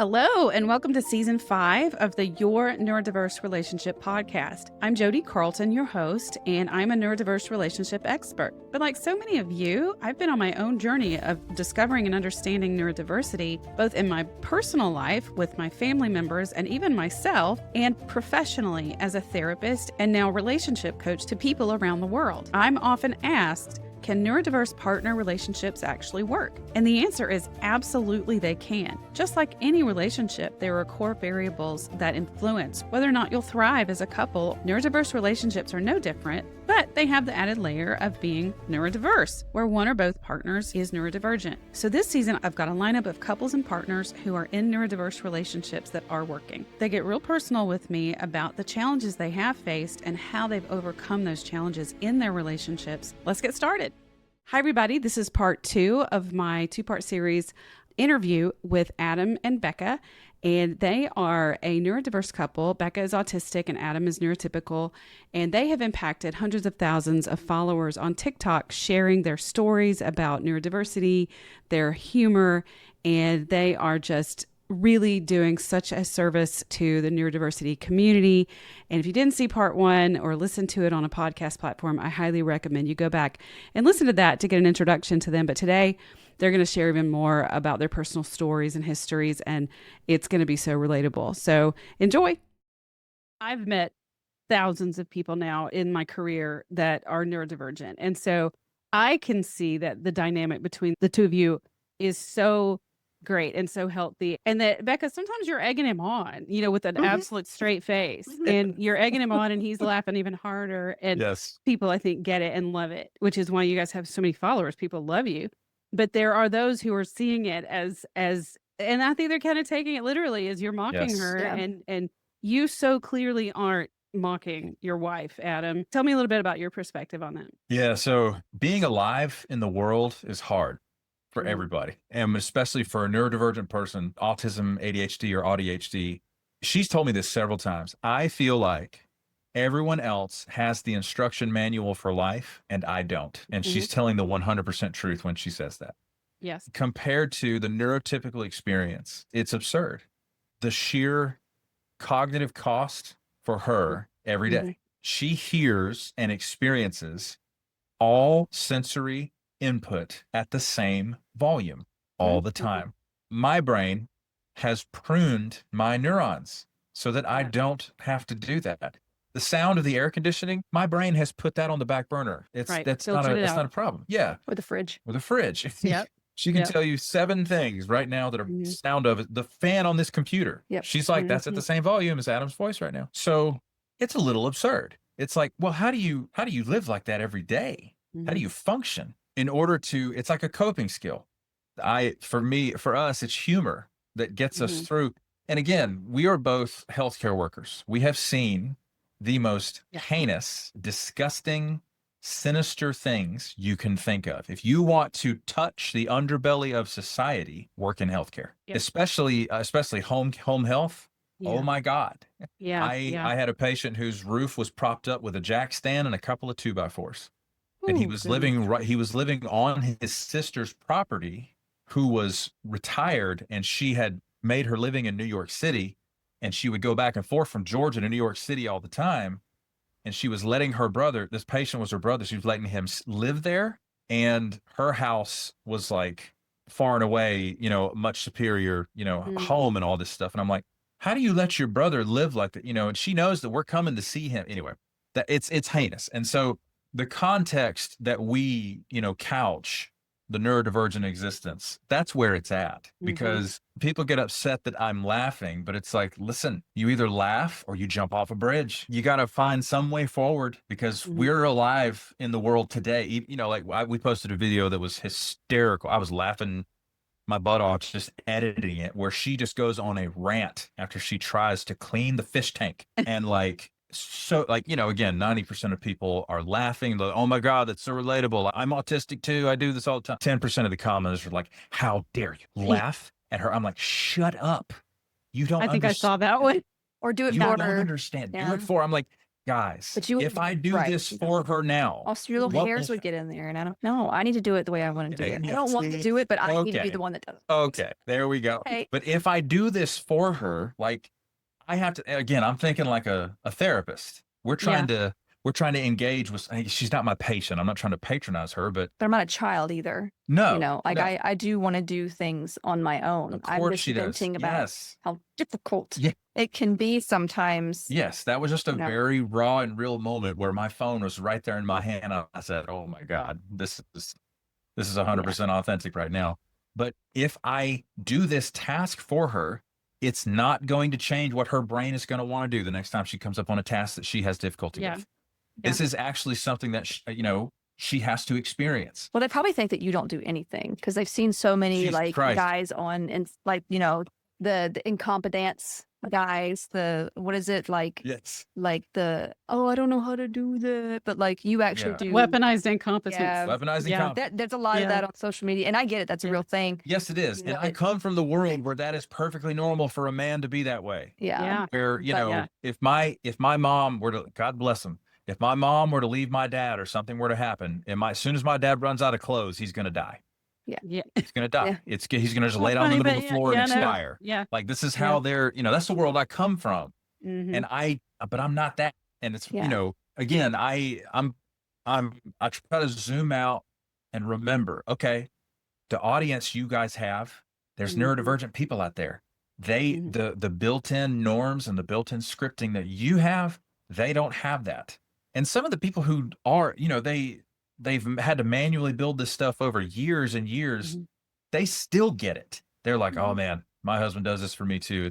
Hello, and welcome to Season 5 of the Your Neurodiverse Relationship podcast. I'm Jodi, Carlton, your host, and I'm a neurodiverse relationship expert. But like so many of you, I've been on my own journey of discovering and understanding neurodiversity, both in my personal life with my family members and even myself, and professionally as a therapist and now relationship coach to people around the world. I'm often asked, can neurodiverse partner relationships actually work? And the answer is absolutely they can. Just like any relationship, there are core variables that influence whether or not you'll thrive as a couple. Neurodiverse relationships are no different, but they have the added layer of being neurodiverse, where one or both partners is neurodivergent. So this season, I've got a lineup of couples and partners who are in neurodiverse relationships that are working. They get real personal with me about the challenges they have faced and how they've overcome those challenges in their relationships. Let's get started. Hi, everybody. This is part 2 of my 2-part series interview with Adam and Becca, and they are a neurodiverse couple. Becca is autistic and Adam is neurotypical, and they have impacted hundreds of thousands of followers on TikTok, sharing their stories about neurodiversity, their humor, and they are just really doing such a service to the neurodiversity community. And if you didn't see part 1 or listen to it on a podcast platform, I highly recommend you go back and listen to that to get an introduction to them. But today they're going to share even more about their personal stories and histories, and it's going to be so relatable. So enjoy. I've met thousands of people now in my career that are neurodivergent. And so I can see that the dynamic between the two of you is so great and so healthy. And that, Becca, sometimes you're egging him on, with an absolute straight face, and you're egging him on and he's laughing even harder. And Yes. people, I think, get it and love it, which is why you guys have so many followers. People love you. But there are those who are seeing it as, and I think they're kind of taking it literally as you're mocking her. Yeah. And you so clearly aren't mocking your wife, Adam. Tell me a little bit about your perspective on that. Yeah. So being alive in the world is hard for everybody, and especially for a neurodivergent person, autism, ADHD, or ADHD. She's told me this several times. I feel like everyone else has the instruction manual for life and I don't. And she's telling the 100% truth when she says that. Yes. Compared to the neurotypical experience, it's absurd. The sheer cognitive cost for her every day. She hears and experiences all sensory input at the same volume all the time. My brain has pruned my neurons so that I don't have to do that. The sound of the air conditioning, my brain has put that on the back burner. That's not a problem. Yeah. Or the fridge. Or the fridge. Yep. She can tell you 7 things right now that are sound of it. The fan on this computer. Yep. She's like, that's at the same volume as Adam's voice right now. So it's a little absurd. It's like, well, how do you live like that every day? How do you function in order to, it's like a coping skill. For us, it's humor that gets us through. And again, we are both healthcare workers. We have seen the most heinous, disgusting, sinister things you can think of. If you want to touch the underbelly of society, work in healthcare, especially home health. Yeah. Oh my God. Yeah. I had a patient whose roof was propped up with a jack stand and a couple of 2x4s. And he was living on his sister's property, who was retired, and she had made her living in New York City, and she would go back and forth from Georgia to New York City all the time. And she was letting her brother, this patient was her brother, she was letting him live there. And her house was like far and away, much superior, home and all this stuff. And I'm like, how do you let your brother live like that? And she knows that we're coming to see him anyway. That it's heinous. And so the context that we, couch the neurodivergent existence, that's where it's at, because people get upset that I'm laughing, but it's like, listen, you either laugh or you jump off a bridge. You got to find some way forward, because we're alive in the world today. We posted a video that was hysterical. I was laughing my butt off just editing it, where she just goes on a rant after she tries to clean the fish tank. And again, 90% of people are laughing. Like, oh my God, that's so relatable. I'm autistic too. I do this all the time. 10% of the comments are like, how dare you laugh at her? I'm like, shut up. You don't I think I saw that one. Or do it you for don't her. understand. Yeah. Do it for. I'm like, guys, But you if I do this for her now, also your little hairs would get in there, and I don't know. I need to do it the way I want to do it. I don't want to do it, but I need to be the one that does it. Okay, there we go. Okay. But if I do this for her, like I have to, again, I'm thinking like a therapist. We're trying to engage with, she's not my patient. I'm not trying to patronize her, but I'm not a child either. no, You know, like no. I do want to do things on my own. Of I'm course just she does. venting about Yes. how difficult Yeah. it can be sometimes. Yes, that was just a very raw and real moment where my phone was right there in my hand. I said, "Oh my God, this is 100% authentic right now." But if I do this task for her, it's not going to change what her brain is going to want to do the next time she comes up on a task that she has difficulty with. This is actually something that she has to experience. Well, they probably think that you don't do anything because they've seen so many guys on, and like, you know, the incompetence guys, what is it like? Yes. Like I don't know how to do that, but like you actually do. Weaponized incompetence. Yeah. Weaponized incompetence. There's a lot of that on social media, and I get it. That's a real thing. Yes, it is. And I come from the world where that is perfectly normal for a man to be that way. Yeah. Where, if my mom were to, God bless him, if my mom were to leave my dad or something were to happen, as soon as my dad runs out of clothes, he's going to die. Yeah. He's going to die. Yeah. He's going to just lay down in the middle of the floor and expire. Yeah. Like this is how they're, that's the world I come from. Mm-hmm. And but I'm not that. And it's, again, I try to zoom out and remember, okay, the audience you guys have, there's neurodivergent people out there. The built-in norms and the built-in scripting that you have, they don't have that. And some of the people who are, they've had to manually build this stuff over years and years. They still get it. They're like, oh man, my husband does this for me too.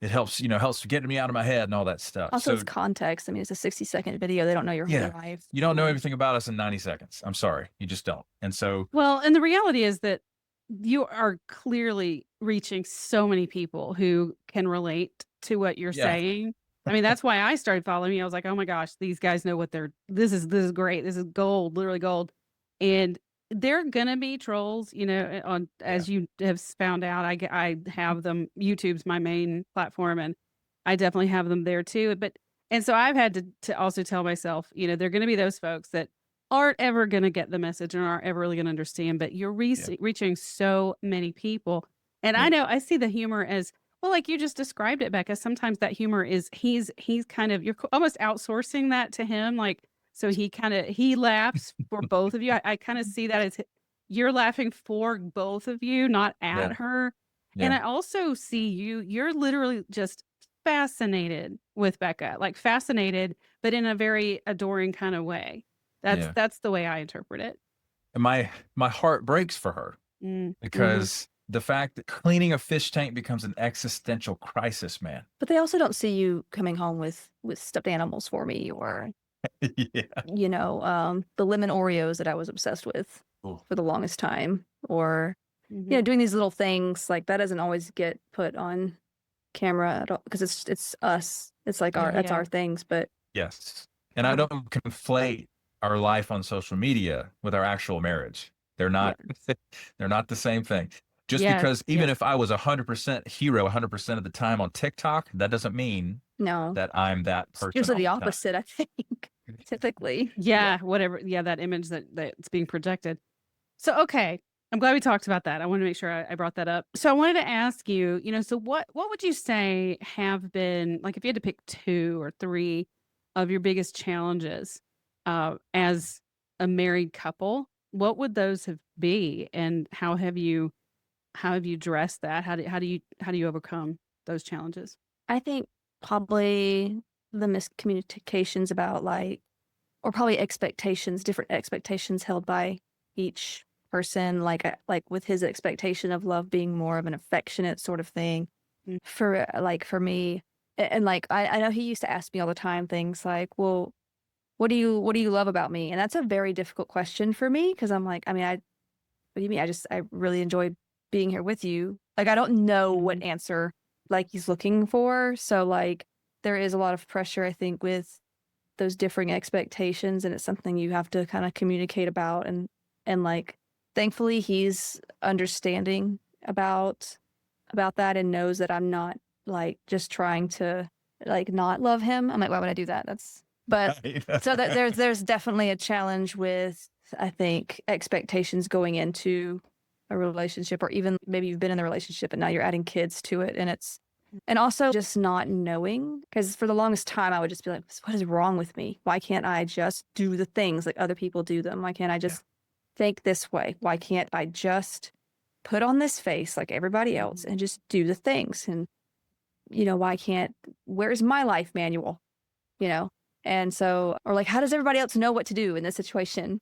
It helps, helps get me out of my head and all that stuff. Also, it's context. I mean, it's a 60-second video. They don't know your whole life. You don't know everything about us in 90 seconds. I'm sorry. You just don't. And so. Well, and the reality is that you are clearly reaching so many people who can relate to what you're saying. I mean, that's why I started following you. I was like, oh my gosh, these guys know what this is great. This is gold, literally gold. And they're going to be trolls, as you have found out. I have them. YouTube's my main platform, and I definitely have them there too. And so I've had to also tell myself, they're going to be those folks that aren't ever going to get the message and aren't ever really going to understand, but you're reaching so many people. And I know I see the humor as, well, like you just described it, Becca. Sometimes that humor is, he's kind of, you're almost outsourcing that to him. Like, so he laughs for both of you. I kind of see that as you're laughing for both of you, not at her. Yeah. And I also see you're literally just fascinated with Becca, like fascinated, but in a very adoring kind of way. That's the way I interpret it. And my heart breaks for her because the fact that cleaning a fish tank becomes an existential crisis, man. But they also don't see you coming home with stuffed animals for me, or the lemon Oreos that I was obsessed with for the longest time, or doing these little things like that doesn't always get put on camera at all because it's us. It's like that's our things. But yes, and I don't conflate our life on social media with our actual marriage. They're not they're not the same thing. Just because even if I was 100% hero 100% of the time on TikTok, that doesn't mean that I'm that person. Usually the opposite, I think. Typically. Whatever. Yeah, that image that's being projected. So, okay. I'm glad we talked about that. I want to make sure I brought that up. So I wanted to ask you, so what would you say have been, like if you had to pick 2 or 3 of your biggest challenges as a married couple, what would those be, and how have you addressed that? How do you overcome those challenges? I think probably the miscommunications about or probably different expectations held by each person, like with his expectation of love being more of an affectionate sort of thing for me. And I know he used to ask me all the time things like, well, what do you love about me? And that's a very difficult question for me, because I'm like, what do you mean? I really enjoy being here with you. Like, I don't know what answer he's looking for. So there is a lot of pressure, I think, with those differing expectations, and it's something you have to kind of communicate about. And thankfully he's understanding about that and knows that I'm not just trying to not love him. I'm like, why would I do that? That's But so that there's definitely a challenge with, I think, expectations going into a relationship, or even maybe you've been in the relationship and now you're adding kids to it. And also just not knowing, because for the longest time I would just be like, what is wrong with me? Why can't I just do the things like other people do them? Why can't I just think this way? Why can't I just put on this face like everybody else and just do the things? And, where's my life manual? And so, or like, how does everybody else know what to do in this situation?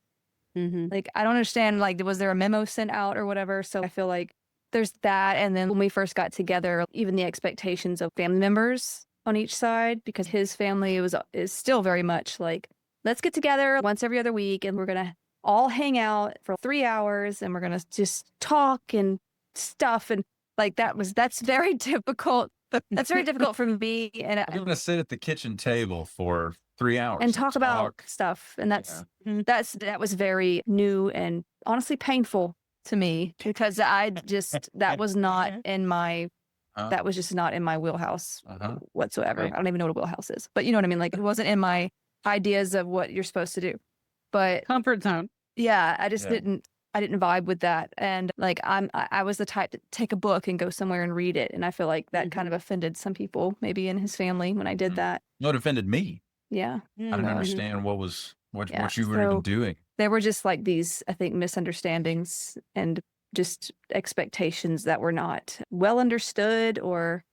Like, I don't understand, like, was there a memo sent out or whatever? So I feel like there's that. And then when we first got together, even the expectations of family members on each side, because his family is still very much like, let's get together once every other week and we're going to all hang out for 3 hours and we're going to just talk and stuff. And like, that's very difficult. That's very difficult for me. And I'm going to sit at the kitchen table for 3 hours and talk about stuff. And that was very new and honestly painful to me, because that was not in my, that was just not in my wheelhouse whatsoever. Right. I don't even know what a wheelhouse is, but you know what I mean? Like, it wasn't in my ideas of what you're supposed to do, but comfort zone. Yeah. I just didn't vibe with that. And like, I was the type to take a book and go somewhere and read it. And I feel like that kind of offended some people maybe in his family when I did that. No, it offended me. Yeah. I didn't understand what you were even doing. There were just like these, I think, misunderstandings and just expectations that were not well understood, or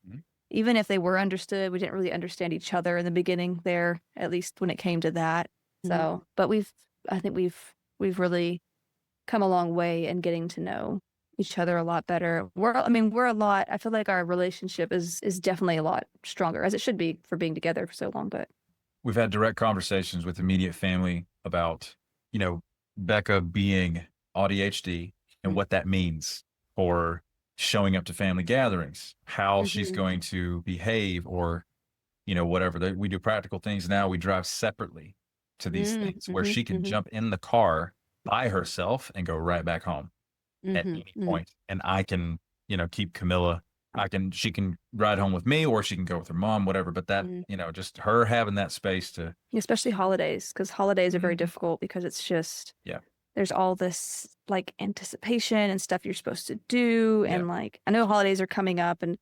even if they were understood, we didn't really understand each other in the beginning there, at least when it came to that. So, but I think we've really come a long way in getting to know each other a lot better. I feel like our relationship is definitely a lot stronger, as it should be for being together for so long. But we've had direct conversations with immediate family about, Becca being ADHD and what that means for showing up to family gatherings, how she's going to behave, or, whatever. We do practical things now. We drive separately to these things where she can jump in the car by herself and go right back home at any point. And I can, keep Camilla. She can ride home with me, or she can go with her mom, whatever. But that, just her having that space to, especially holidays, because holidays are very difficult, because it's just, there's all this like anticipation and stuff you're supposed to do. And like, I know holidays are coming up, and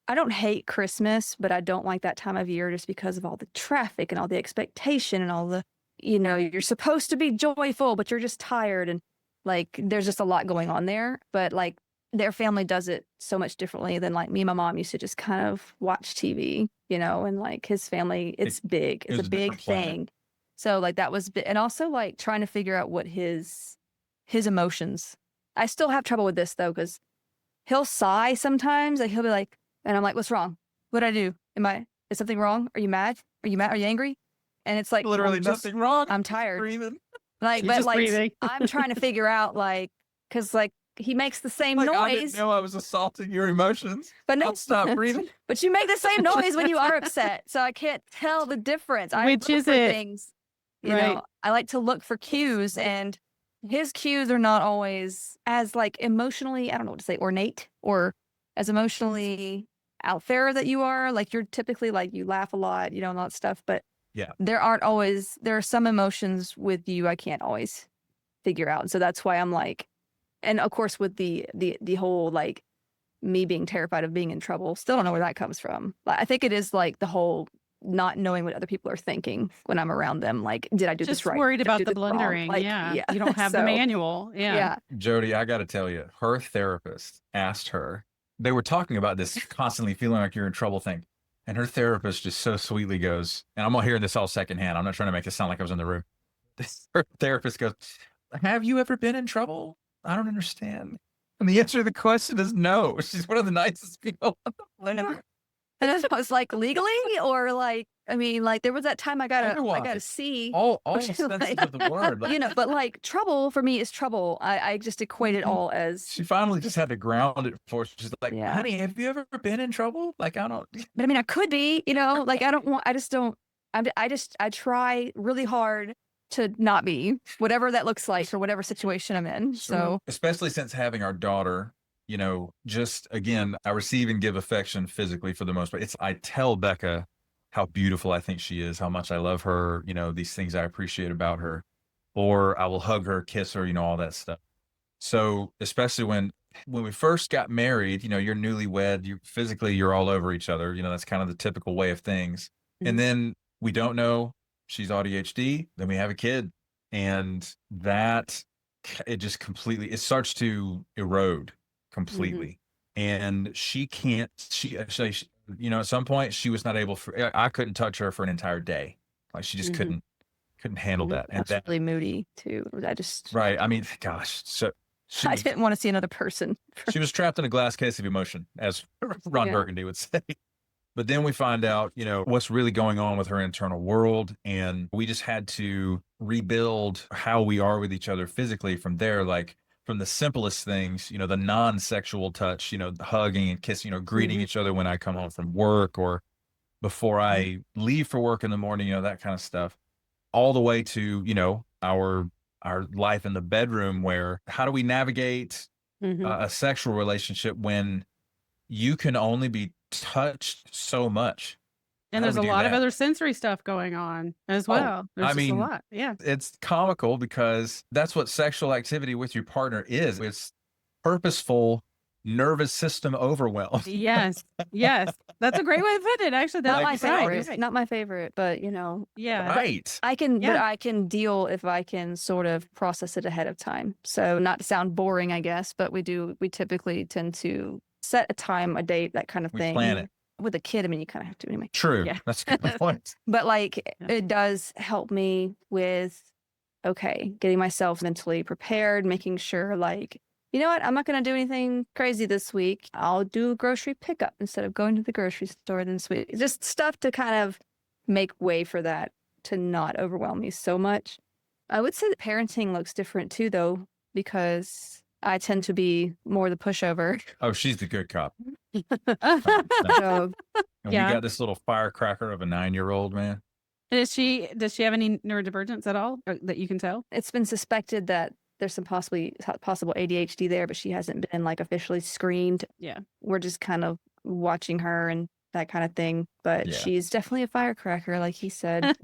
I don't hate Christmas, but I don't like that time of year just because of all the traffic and all the expectation and all the, you're supposed to be joyful, but you're just tired. And like, there's just a lot going on there. But like, their family does it so much differently than like me and my mom used to just kind of watch TV, and like his family, it's big. It's a big thing. So like that was, and also like trying to figure out what his emotions. I still have trouble with this though, because he'll sigh sometimes. Like he'll be like, and I'm like, what's wrong? What'd I do? Is something wrong? Are you mad? Are you mad? Are you angry? And it's like, literally nothing wrong. I'm tired. Breathing. Like, but like, breathing. I'm trying to figure out like, because like, he makes the same noise. I didn't know I was assaulting your emotions. But no, I'll stop breathing. But you make the same noise when you are upset, so I can't tell the difference. Which is it? Things, you know, I like to look for cues, and his cues are not always as like emotionally, I don't know what to say, ornate, or as emotionally out there that you are. Like you're typically like you laugh a lot, and all that stuff. But there are some emotions with you I can't always figure out. So that's why I'm like. And of course, with the whole like me being terrified of being in trouble, still don't know where that comes from. I think it is like the whole not knowing what other people are thinking when I'm around them. Like, did I do this right? Just worried about the blundering. Like, you don't have the manual. Yeah. Jodi, I got to tell you, her therapist asked her. They were talking about this constantly feeling like you're in trouble thing, and her therapist just so sweetly goes, and I'm hearing this all secondhand. I'm not trying to make it sound like I was in the room. Her therapist goes, "Have you ever been in trouble? I don't understand." And the answer to the question is no. She's one of the nicest people on the planet. And I was like, legally, or like, I mean, like there was that time I got a C. All senses like, of the word. Like, but like trouble for me is trouble. I just equate it all as. She finally just had to ground it for us. She's like, honey, have you ever been in trouble? Like, I don't. But I mean, I could be, like I try really hard to not be, whatever that looks like, or whatever situation I'm in. So especially since having our daughter, just again, I receive and give affection physically for the most part. I tell Becca how beautiful I think she is, how much I love her, these things I appreciate about her, or I will hug her, kiss her, all that stuff. So especially when we first got married, you're newlywed, you're all over each other. That's kind of the typical way of things. And then we don't know she's ADHD, then we have a kid. And that it starts to erode completely. And she can't, at some point she was not able I couldn't touch her for an entire day. Like she just couldn't handle that. And That's really moody too. Right. I mean, gosh, so I didn't want to see another person. She was trapped in a glass case of emotion, as Ron Burgundy would say. But then we find out, what's really going on with her internal world. And we just had to rebuild how we are with each other physically from there, like from the simplest things, the non-sexual touch, the hugging and kissing, greeting each other when I come home from work or before I leave for work in the morning, that kind of stuff, all the way to, our life in the bedroom, where how do we navigate a sexual relationship when you can only be touched so much? And there's a lot of other sensory stuff going on as well. There's just a lot. Yeah. It's comical because that's what sexual activity with your partner is. It's purposeful nervous system overwhelm. Yes. That's a great way to put it. Actually, not my favorite. Right. Not my favorite, but yeah. Right. I can, but I can deal if I can sort of process it ahead of time. So not to sound boring, I guess, but we typically tend to set a time, a date, that kind of thing. Plan it. With a kid, I mean, you kind of have to anyway. True. Yeah. That's a good point. But it does help me with, getting myself mentally prepared, making sure you know what? I'm not going to do anything crazy this week. I'll do a grocery pickup instead of going to the grocery store this week. Just stuff to kind of make way for that to not overwhelm me so much. I would say that parenting looks different too, though, because I tend to be more the pushover. Oh, she's the good cop. So, and we got this little firecracker of a 9-year-old, man. Does she have any neurodivergence at all that you can tell? It's been suspected that there's some possible ADHD there, but she hasn't been officially screened. Yeah. We're just kind of watching her and that kind of thing. But she's definitely a firecracker, like he said.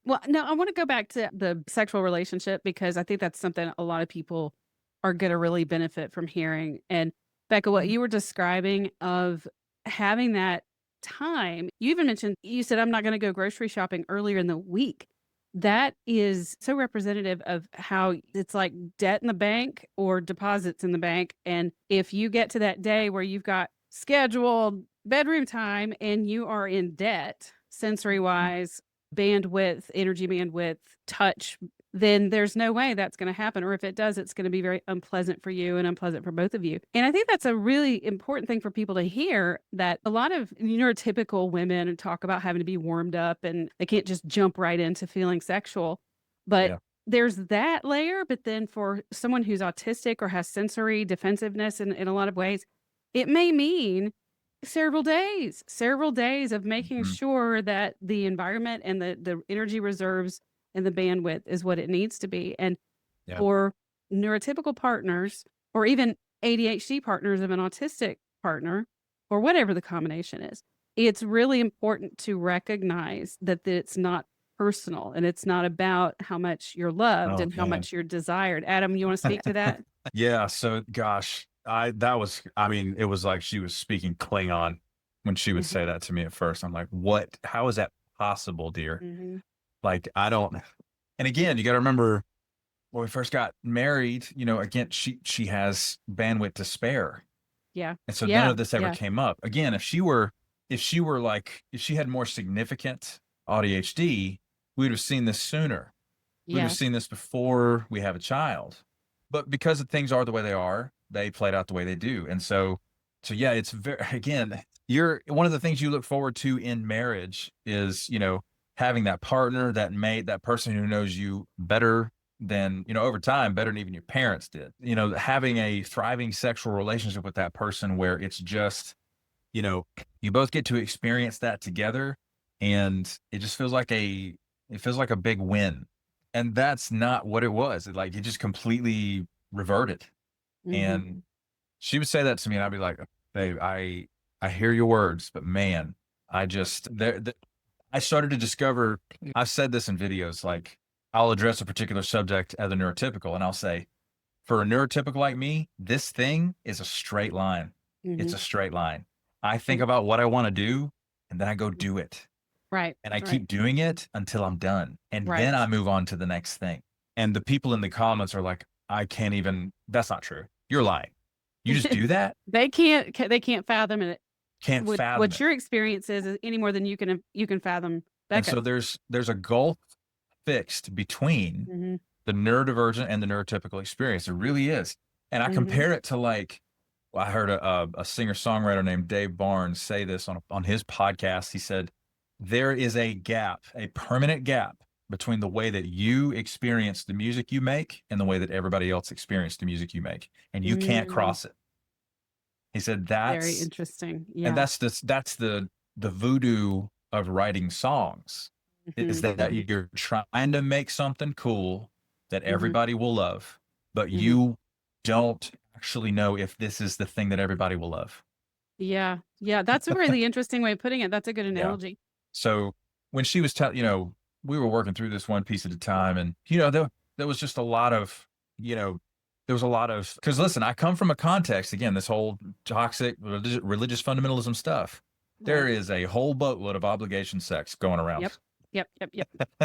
Well, no, I want to go back to the sexual relationship because I think that's something a lot of people are going to really benefit from hearing. And Becca, what you were describing of having that time, you even mentioned, you said, I'm not going to go grocery shopping earlier in the week. That is so representative of how it's like debt in the bank or deposits in the bank. And if you get to that day where you've got scheduled bedroom time and you are in debt, sensory wise, bandwidth, energy bandwidth, touch, then there's no way that's going to happen. Or if it does, it's going to be very unpleasant for you and unpleasant for both of you. And I think that's a really important thing for people to hear, that a lot of neurotypical women talk about having to be warmed up and they can't just jump right into feeling sexual. But there's that layer. But then for someone who's autistic or has sensory defensiveness in a lot of ways, it may mean several days of making sure that the environment and the energy reserves and the bandwidth is what it needs to be. And for neurotypical partners or even ADHD partners of an autistic partner or whatever the combination is, it's really important to recognize that it's not personal and it's not about how much you're loved and how much you're desired. Adam, you want to speak to that? Yeah. So gosh, it was like she was speaking Klingon when she would say that to me at first. I'm like, what? How is that possible, dear? Like, I don't, and again, you got to remember when we first got married, again, she has bandwidth to spare. Yeah. And so none of this ever came up. Again, if she had more significant ADHD, we would have seen this sooner. We would have seen this before we have a child. But because things are the way they are, they played out the way they do. And so yeah, it's again, one of the things you look forward to in marriage is, having that partner, that mate, that person who knows you better than, over time, better than even your parents did. Having a thriving sexual relationship with that person where it's just, you both get to experience that together, and it just feels like a big win. And that's not what it was. It just completely reverted. And she would say that to me, and I'd be like, babe, I hear your words, but man, I started to discover, I've said this in videos, like I'll address a particular subject as a neurotypical and I'll say, for a neurotypical like me, this thing is a straight line. It's a straight line. I think about what I want to do and then I go do it. Right. And I keep doing it until I'm done. And then I move on to the next thing. And the people in the comments are like, I can't even, that's not true. You're lying. You just do that? They can't fathom it. Can't fathom what it. your experience is any more than you can fathom, Becca. And so there's a gulf fixed between the neurodivergent and the neurotypical experience. It really is. And I compare it to like, well, I heard a singer-songwriter named Dave Barnes say this on his podcast. He said, there is a gap, a permanent gap between the way that you experience the music you make and the way that everybody else experiences the music you make. And you can't cross it. He said that's very interesting. Yeah. And that's the voodoo of writing songs is that you're trying to make something cool that everybody will love, but you don't actually know if this is the thing that everybody will love. Yeah. Yeah. That's a really interesting way of putting it. That's a good analogy. Yeah. So when she was telling, we were working through this one piece at a time and, there was just a lot of, because listen, I come from a context, again, this whole toxic religious fundamentalism stuff. There is a whole boatload of obligation sex going around. Yep.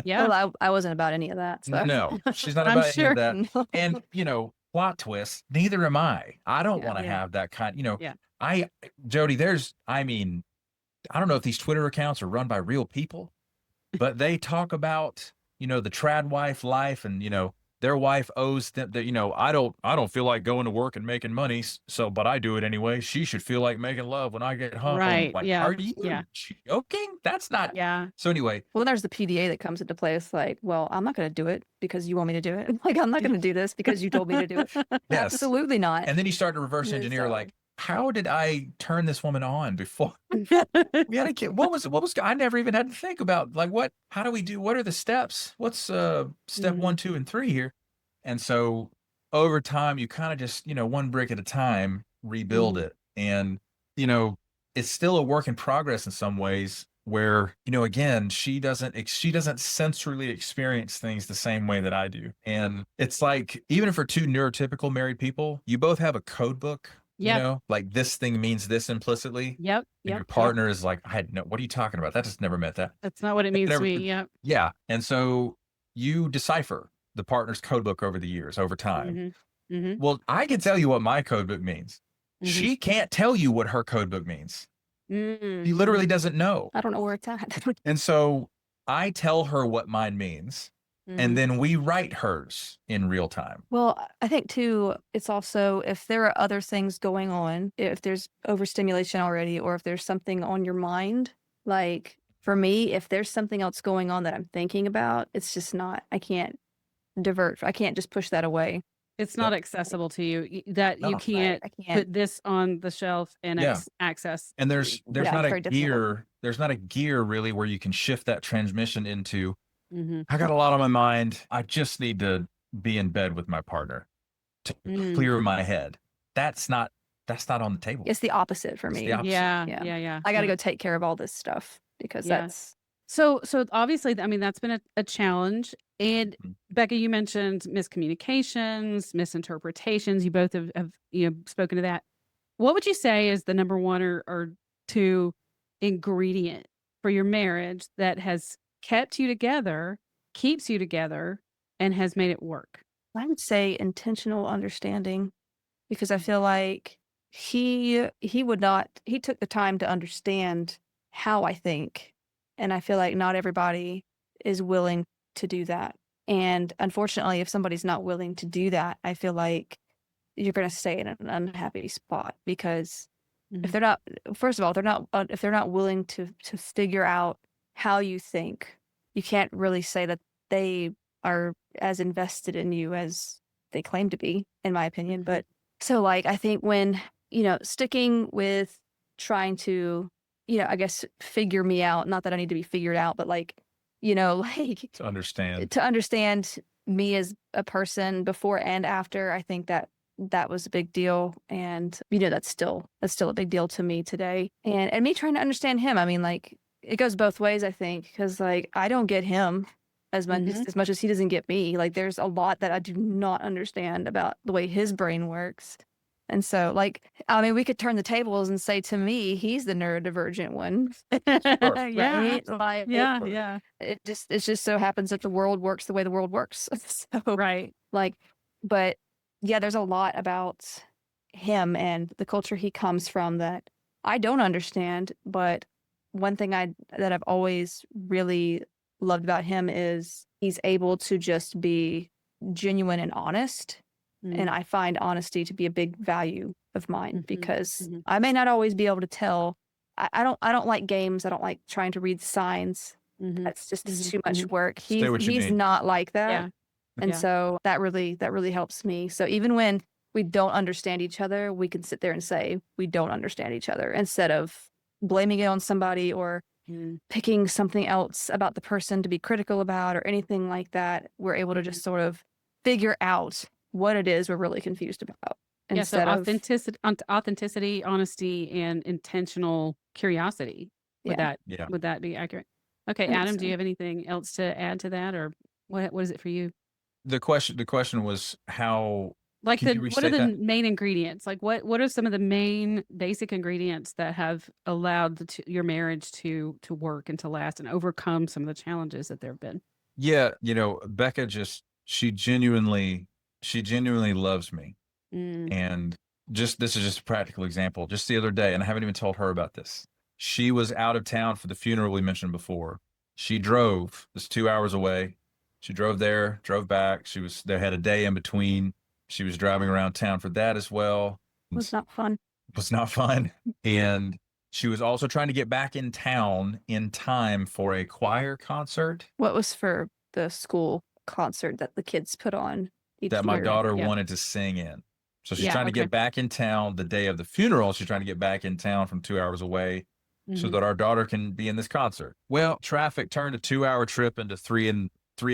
Yeah. Well, I wasn't about any of that. So. No, she's not about any of that. And, plot twist, neither am I. I don't want to have that kind, Jodi, I don't know if these Twitter accounts are run by real people, but they talk about, the trad wife life and, their wife owes them that, I don't feel like going to work and making money. So, but I do it anyway. She should feel like making love when I get home. Right. Like, Yeah. Are you joking? That's not. Yeah. So anyway. Well, there's the PDA that comes into play. It's like, well, I'm not going to do it because you want me to do it. Like, I'm not going to do this because you told me to do it. Yes. Absolutely not. And then you start to reverse engineer, like, how did I turn this woman on before we had a kid? What was, I never even had to think about, like, what are the steps? What's step 1, 2, and 3 here? And so over time, you kind of just, one brick at a time, rebuild it. And, it's still a work in progress in some ways where, again, she doesn't sensorily experience things the same way that I do. And it's like, even for two neurotypical married people, you both have a code book. Like this thing means this implicitly. Yep. And your partner is like, what are you talking about? That just never meant that. That's not what it means to me. Yep. Yeah. And so you decipher the partner's code book over the years, over time. Well, I can tell you what my code book means. She can't tell you what her code book means. She literally doesn't know. I don't know where it's at. And so I tell her what mine means. And then we write hers in real time. Well, I think too, it's also if there are other things going on, if there's overstimulation already, or if there's something on your mind, like for me, if there's something else going on that I'm thinking about, it's just not, I can't divert. I can't just push that away. It's not accessible to you you can't put this on the shelf and access. And there's not a gear. There's not a gear really where you can shift that transmission into, I got a lot on my mind. I just need to be in bed with my partner to clear my head. That's not on the table. It's the opposite for me. Yeah. I got to go take care of all this stuff because that's. So obviously, I mean, that's been a challenge. And Becca, you mentioned miscommunications, misinterpretations. You both have spoken to that. What would you say is the number one or two ingredient for your marriage that has kept you together, keeps you together, and has made it work? I would say intentional understanding, because I feel like he took the time to understand how I think. And I feel like not everybody is willing to do that. And unfortunately, if somebody's not willing to do that, I feel like you're going to stay in an unhappy spot because if they're not, first of all, if they're not willing to figure out how you think, you can't really say that they are as invested in you as they claim to be, in my opinion. But so like, I think when, sticking with trying to, I guess, figure me out, not that I need to be figured out, but like, like to understand me as a person before and after, I think that was a big deal. And, that's still a big deal to me today. And me trying to understand him. I mean, like, it goes both ways, I think, because like I don't get him as much as he doesn't get me. Like there's a lot that I do not understand about the way his brain works. And so like, I mean, we could turn the tables and say to me, he's the neurodivergent one. Yeah. Right? Like Yeah. it just so happens that the world works the way the world works. So Right. like, but yeah, there's a lot about him and the culture he comes from that I don't understand. But one thing that I've always really loved about him is he's able to just be genuine and honest. And I find honesty to be a big value of mine because I may not always be able to tell. I don't like games. I don't like trying to read signs. That's just too much work. He's not like that. Yeah. And so that really helps me. So even when we don't understand each other, we can sit there and say we don't understand each other instead of blaming it on somebody or picking something else about the person to be critical about or anything like that. We're able to just sort of figure out what it is we're really confused about. Yeah, so authenticity, honesty, and intentional curiosity. Would that be accurate? Okay, Adam, do you have anything else to add to that, or what is it for you? The question was how. Like what are the main ingredients? Like what are some of the main basic ingredients that have allowed your marriage to work and to last and overcome some of the challenges that there have been? Yeah, Becca she genuinely loves me. And this is just a practical example. Just the other day, and I haven't even told her about this. She was out of town for the funeral we mentioned before. She drove, it's 2 hours away. She drove there, drove back. They had a day in between. She was driving around town for that as well. It was not fun. And she was also trying to get back in town in time for a choir concert. What was for the school concert that the kids put on each that year. my daughter wanted to sing in. So she's trying to get back in town the day of the funeral. She's trying to get back in town from 2 hours away so that our daughter can be in this concert. Well, traffic turned a 2-hour trip into 3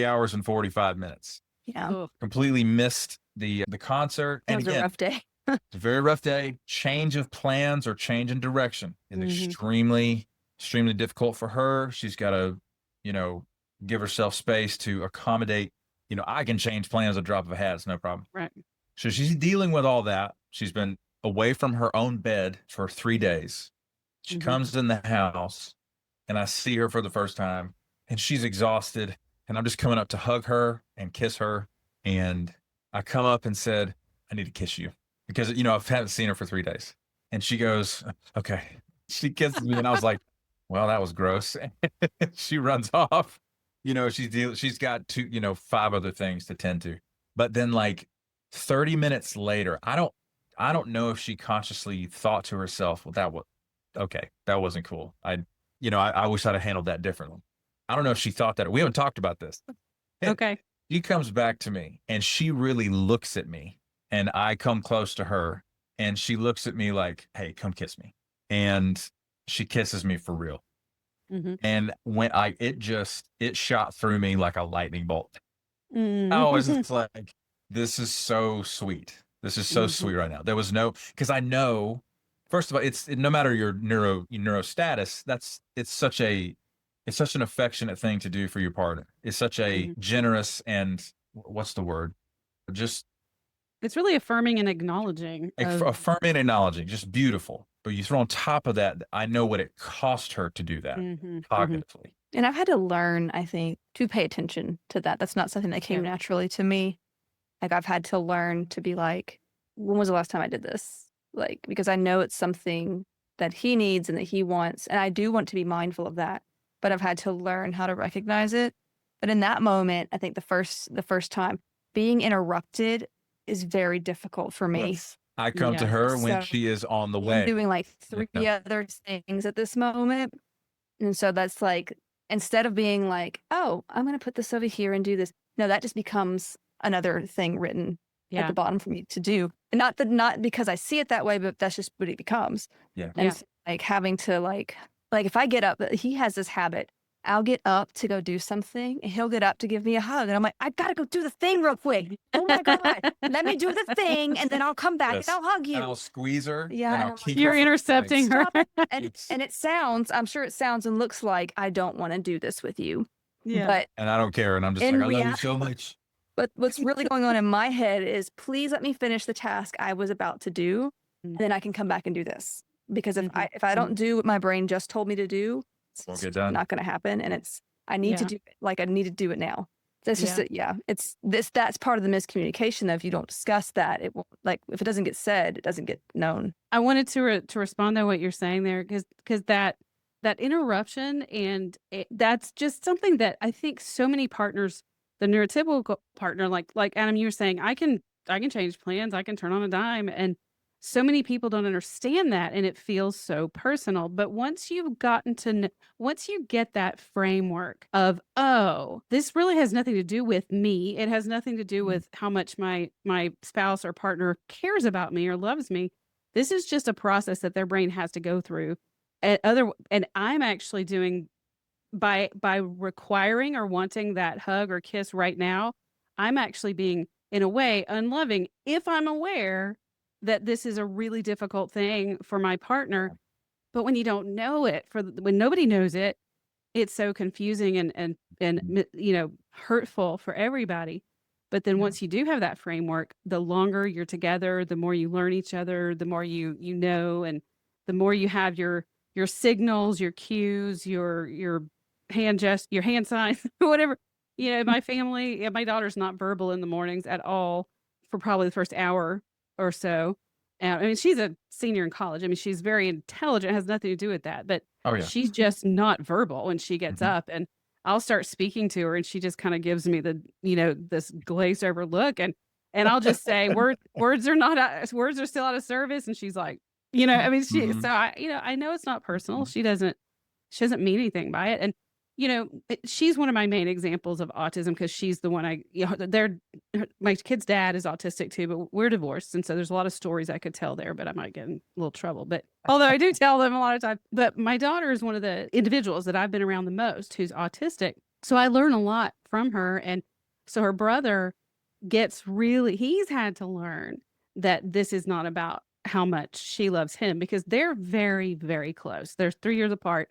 hours and 45 minutes. Yeah. Completely missed the concert. It was a rough day. It's a very rough day. Change of plans or change in direction is extremely, extremely difficult for her. She's got to, give herself space to accommodate. I can change plans at the drop of a hat. It's no problem. Right. So she's dealing with all that. She's been away from her own bed for 3 days. She comes in the house and I see her for the first time and she's exhausted. And I'm just coming up to hug her and kiss her. And I come up and said, I need to kiss you because, I haven't seen her for 3 days. And she goes, okay. She kisses me and I was like, well, that was gross. She runs off. She's got 5 other things to tend to. But then 30 minutes later, I don't know if she consciously thought to herself, well, that wasn't cool. I wish I'd have handled that differently. I don't know if she thought that. We haven't talked about this. Okay. She comes back to me and she really looks at me and I come close to her and she looks at me like, hey, come kiss me. And she kisses me for real. And when it shot through me like a lightning bolt. I was just like, this is so sweet. This is so sweet right now. There was because I know, first of all, no matter your neuro status, it's such an affectionate thing to do for your partner. It's such a generous and what's the word? It's really affirming and acknowledging. Affirming and acknowledging, just beautiful. But you throw on top of that, I know what it cost her to do that cognitively. And I've had to learn, I think, to pay attention to that. That's not something that came naturally to me. I've had to learn to be like, when was the last time I did this? Because I know it's something that he needs and that he wants. And I do want to be mindful of that. But I've had to learn how to recognize it. But in that moment, I think the first time being interrupted is very difficult for me. Yes. I come to her when she is on the way. I'm doing 3 other things at this moment. And so that's instead of being oh, I'm going to put this over here and do this. No, that just becomes another thing written at the bottom for me to do. And not because I see it that way, but that's just what it becomes. Yeah. And having to if I get up, he has this habit I'll get up to go do something and he'll get up to give me a hug. And I'm like, I gotta go do the thing real quick. Oh my God. Let me do the thing and then I'll come back and I'll hug you. And I'll squeeze her. Yeah. And I'll keep You're her intercepting her. And it sounds, I'm sure it sounds and looks like I don't want to do this with you. Yeah. But and I don't care. And I'm just like, I love you so much. But what's really going on in my head is, please let me finish the task I was about to do. And then I can come back and do this. Because if I don't do what my brain just told me to do, Won't it's get done. not going to happen. And I need to do it. Like, I need to do it now. That's just that's part of the miscommunication. That if you don't discuss that, it won't, like, if it doesn't get said, it doesn't get known. I wanted to respond to what you're saying there, because that interruption, and that's just something that I think so many partners, the neurotypical partner, like Adam, you were saying, I can change plans, I can turn on a dime, and so many people don't understand that, and it feels so personal. But once you've gotten to once you get that framework of, oh, this really has nothing to do with me, it has nothing to do with how much my spouse or partner cares about me or loves me. This is just a process that their brain has to go through. And I'm actually doing, by requiring or wanting that hug or kiss right now, I'm actually being, in a way, unloving if I'm aware that this is a really difficult thing for my partner. But when you don't know it, when nobody knows it, it's so confusing and hurtful for everybody. But then once you do have that framework, the longer you're together, the more you learn each other, the more you know, and the more you have your signals, your cues, your hand your hand signs, whatever. My family, my daughter's not verbal in the mornings at all for probably the first hour or so. I mean, she's a senior in college. I mean, she's very intelligent. It has nothing to do with that. But she's just not verbal when she gets up. And I'll start speaking to her, and she just kind of gives me the, this glazed over look. And I'll just say, words are still out of service. And she's like, I mean, so I know it's not personal. She doesn't mean anything by it. And, she's one of my main examples of autism, because she's the one my kid's dad is autistic too, but we're divorced. And so there's a lot of stories I could tell there, but I might get in a little trouble. But although I do tell them a lot of times, but my daughter is one of the individuals that I've been around the most who's autistic. So I learn a lot from her. And so her brother he's had to learn that this is not about how much she loves him, because they're very, very close. They're 3 years apart,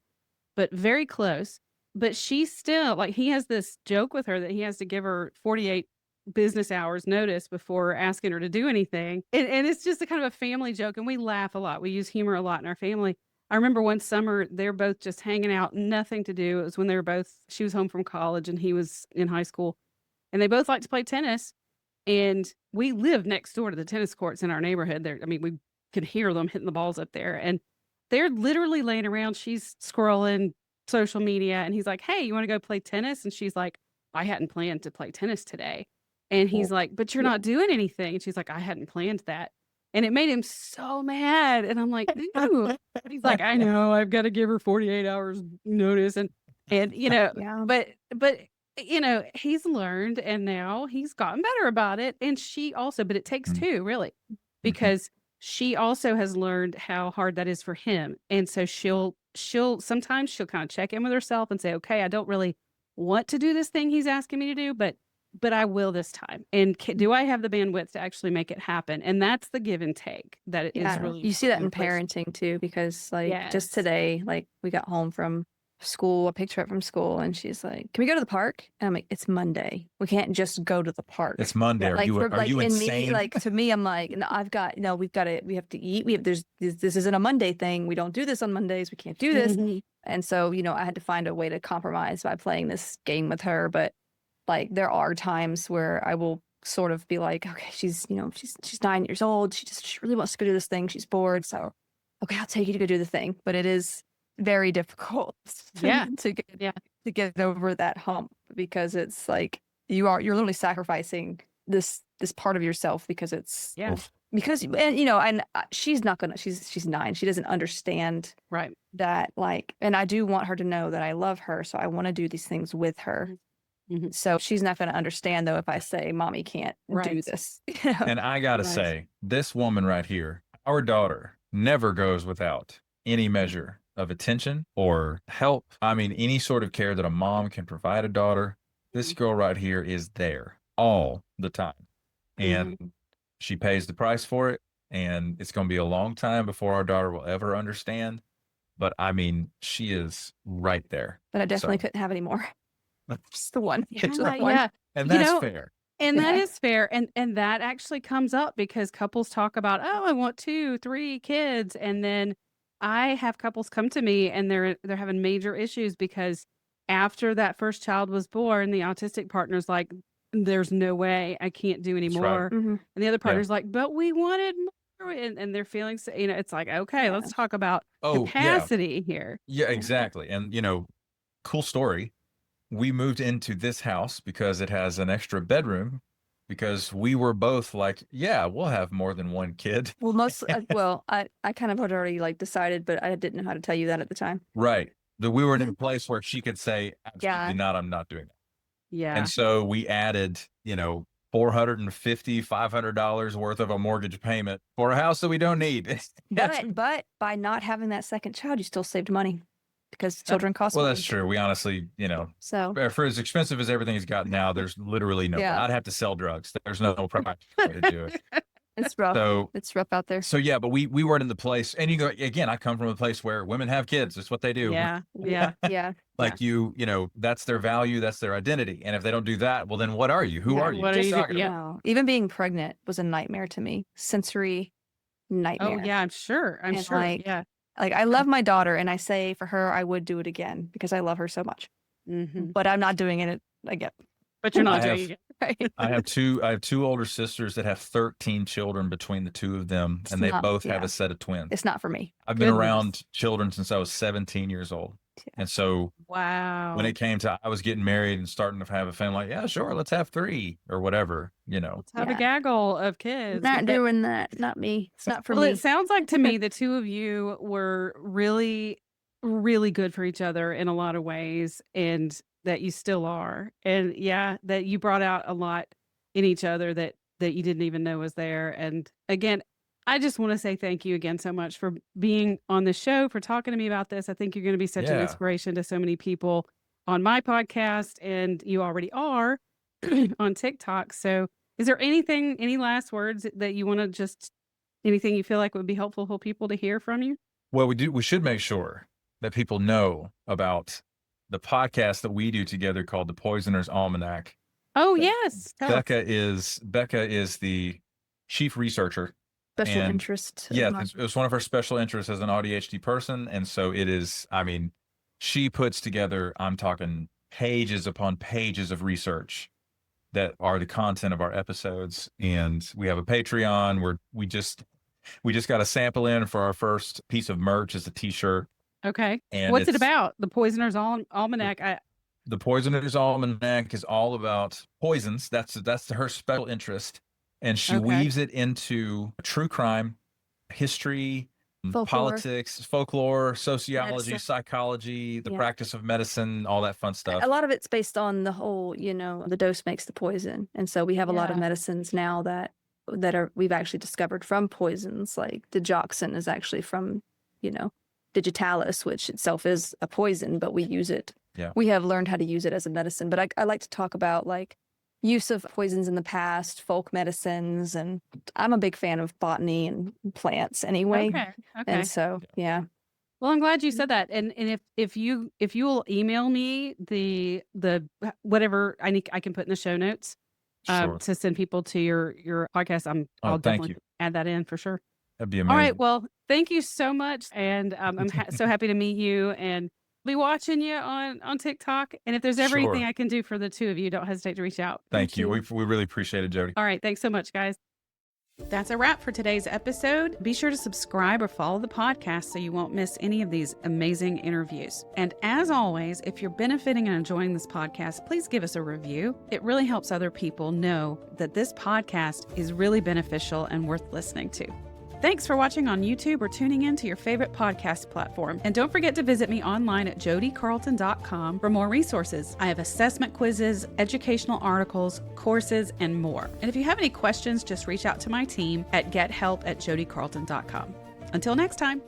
but very close. But she's still, like, he has this joke with her that he has to give her 48 business hours notice before asking her to do anything. And it's just a kind of a family joke. And we laugh a lot. We use humor a lot in our family. I remember one summer, they're both just hanging out, nothing to do. It was when she was home from college and he was in high school. And they both like to play tennis. And we live next door to the tennis courts in our neighborhood. We could hear them hitting the balls up there. And they're literally laying around. She's scrolling social media, and he's like, hey, you want to go play tennis? And she's like, I hadn't planned to play tennis today. And he's like, but you're not doing anything. And she's like, I hadn't planned that. And it made him so mad. And I'm like, dude. He's like, I know, I've got to give her 48 hours notice. And but he's learned, and now he's gotten better about it. And she also, but it takes two, really, because she also has learned how hard that is for him. And so sometimes she'll kind of check in with herself and say, okay, I don't really want to do this thing he's asking me to do, but I will this time. And do I have the bandwidth to actually make it happen? And that's the give and take that is really. You see that in parenting too, because just today, we got home from school, I picked her up from school, and she's like, can we go to the park? And I'm like, it's Monday. We can't just go to the park. It's Monday. Are you insane? To me, I'm like, no, we have to eat. This isn't a Monday thing. We don't do this on Mondays. We can't do this. And so, I had to find a way to compromise by playing this game with her. But there are times where I will sort of be like, okay, she's 9 years old. She really wants to go do this thing. She's bored. So, okay, I'll take you to go do the thing. But it is very difficult to get over that hump, because it's like you're literally sacrificing this part of yourself, because it's because she's not gonna, she's 9, she doesn't understand that, and I do want her to know that I love her, so I want to do these things with her. So she's not going to understand, though, if I say, mommy can't do this. And I gotta say, this woman right here, our daughter, never goes without any measure of attention or help. I mean, any sort of care that a mom can provide a daughter, this girl right here is there all the time. And she pays the price for it. And it's going to be a long time before our daughter will ever understand. But I mean, she is right there. But I definitely couldn't have any more. Just the one. Just the one. Yeah. And that's fair. And that is fair. And that actually comes up because couples talk about, oh, I want 2, 3 kids. And then I have couples come to me and they're having major issues because after that first child was born, the autistic partner's like, there's no way, I can't do any more. Right. And the other partner's like, but we wanted more. And their feelings, it's like, okay, let's talk about capacity here. Yeah, exactly. And, cool story. We moved into this house because it has an extra bedroom because we were both like, yeah, we'll have more than one kid. Well, I kind of had already decided, but I didn't know how to tell you that at the time. Right. We were in a place where she could say, absolutely not, I'm not doing that. Yeah. And so we added, $450, $500 worth of a mortgage payment for a house that we don't need. But by not having that second child, you still saved money because children cost money. Well, that's true. We honestly, so for as expensive as everything's got now, there's literally no, I'd have to sell drugs. There's no practical way to do it. It's rough. So it's rough out there. So yeah, but we weren't in the place, and you go again. I come from a place where women have kids. It's what they do. Yeah. That's their value. That's their identity. And if they don't do that, well, then what are you? Who are you? What are you talking doing? about? Even being pregnant was a nightmare to me. Sensory nightmare. Oh yeah, I'm sure. I love my daughter, and I say for her, I would do it again because I love her so much. But I'm not doing it again. But you're not doing it. Right. I have two older sisters that have 13 children between the two of them, and they both have a set of twins. It's not for me. I've been around children since I was 17 years old. And so when it came to, I was getting married and starting to have a family, like, yeah, sure, let's have 3 or whatever, Let's have a gaggle of kids. Not doing that. Not me. It's not for me. It sounds like to me the two of you were really, really good for each other in a lot of ways, and that you still are. And that you brought out a lot in each other that you didn't even know was there. And again, I just want to say thank you again so much for being on the show, for talking to me about this. I think you're going to be such an inspiration to so many people on my podcast, and you already are on TikTok. So is there any last words that you want to anything you feel like would be helpful for people to hear from you? Well, we should make sure that people know about the podcast that we do together called The Poisoner's Almanac. Oh, yes. Becca is the chief researcher. Special interest. Yeah, it was one of her special interests as an ADHD person. And so it is, she puts together, I'm talking pages upon pages of research that are the content of our episodes. And we have a Patreon where we just got a sample in for our first piece of merch as a t-shirt. Okay. And what's it about? The Poisoner's Almanac. The Poisoner's Almanac is all about poisons. That's her special interest. And she weaves it into true crime, history, politics, folklore, sociology, psychology, the practice of medicine, all that fun stuff. A lot of it's based on the whole, the dose makes the poison. And so we have a lot of medicines now that we've actually discovered from poisons. Like digoxin is actually from, digitalis, which itself is a poison, but we use it. Yeah. We have learned how to use it as a medicine. But I like to talk about use of poisons in the past, folk medicines, and I'm a big fan of botany and plants anyway. Okay. And so, yeah. Well, I'm glad you said that. And if you will email me the whatever I can put in the show notes to send people to your podcast, I'll definitely add that in for sure. That'd be amazing. All right. Well, thank you so much. And I'm so happy to meet you and be watching you on TikTok. And if there's ever anything I can do for the two of you, don't hesitate to reach out. Thank you. We really appreciate it, Jodi. All right. Thanks so much, guys. That's a wrap for today's episode. Be sure to subscribe or follow the podcast so you won't miss any of these amazing interviews. And as always, if you're benefiting and enjoying this podcast, please give us a review. It really helps other people know that this podcast is really beneficial and worth listening to. Thanks for watching on YouTube or tuning in to your favorite podcast platform. And don't forget to visit me online at jodicarlton.com for more resources. I have assessment quizzes, educational articles, courses, and more. And if you have any questions, just reach out to my team at gethelp@jodicarlton.com. Until next time.